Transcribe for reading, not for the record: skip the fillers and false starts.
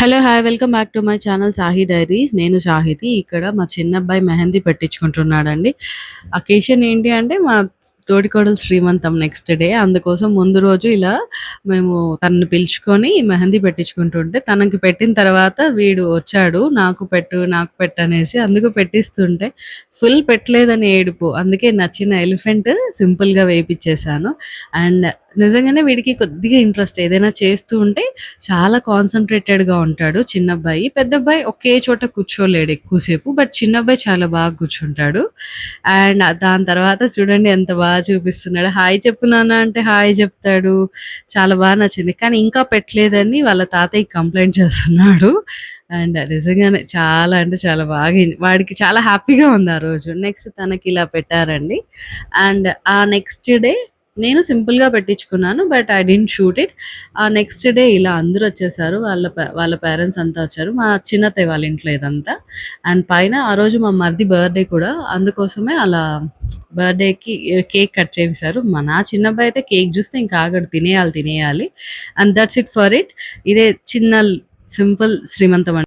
Hello! Hi! Welcome back to my channel 'Sahi diaries'. నేను షాహిది. ఇక్కడ మా చిన్నబ్బాయి మెహందీ పెట్టించుకుంటున్నాడండి. అకేషన్ ఏంటి అంటే, మా తోడికోడలు శ్రీమంతం నెక్స్ట్ డే. అందుకోసం ముందు రోజు ఇలా మేము తనని పిలుచుకొని మెహందీ పెట్టించుకుంటుంటే, తనకి పెట్టిన తర్వాత వీడు వచ్చాడు. నాకు పెట్టు అనేసి. అందుకు పెట్టిస్తుంటే ఫుల్ పెట్టలేదని ఏడుపు. అందుకే నచ్చిన ఎలిఫెంట్ సింపుల్‌గా వేపిచ్చేసాను. అండ్ నిజంగానే వీడికి కొద్దిగా ఇంట్రెస్ట్ ఏదైనా చేస్తూ ఉంటే చాలా కాన్సంట్రేటెడ్‌గా ఉంటాడు చిన్నబ్బాయి. పెద్దబ్బాయి ఒకే చోట కూర్చోలేడు ఎక్కువసేపు. బట్ చిన్నబ్బాయి చాలా బాగా కూర్చుంటాడు. అండ్ దాని తర్వాత చూడండి ఎంత చూపిస్తున్నాడో. హాయ్ చెప్పు నాన్న అంటే హాయ్ చెప్తాడు. చాలా నచ్చింది. కానీ ఇంకా పెట్టలేదని వాళ్ళ తాతయ్యకి కంప్లెయింట్ చేస్తున్నాడు. అండ్ నిజంగానే చాలా అంటే చాలా వాడికి చాలా హ్యాపీగా ఉంది ఆ రోజు. నెక్స్ట్ తనకిలా పెట్టారండి. అండ్ ఆ నెక్స్ట్ డే నేను సింపుల్‌గా పెట్టించుకున్నాను. But I didn't shoot it. ఆ నెక్స్ట్ డే ఇలా అందరూ వచ్చేసారు. వాళ్ళ పేరెంట్స్ అంతా వచ్చారు. మా చిన్నత్తయ్య వాళ్ళ ఇంట్లో ఇదంతా. అండ్ పైన ఆ రోజు మా మరిది బర్త్‌డే కూడా. అందుకోసమే అలా బర్త్‌డేకి కేక్ కట్ చేసేసారు. నా చిన్నబ్బాయి అయితే కేక్ చూస్తే ఇంకా ఆగడు. తినేయాలి. And that's it for it. ఇదే చిన్న సింపుల్ శ్రీమంతం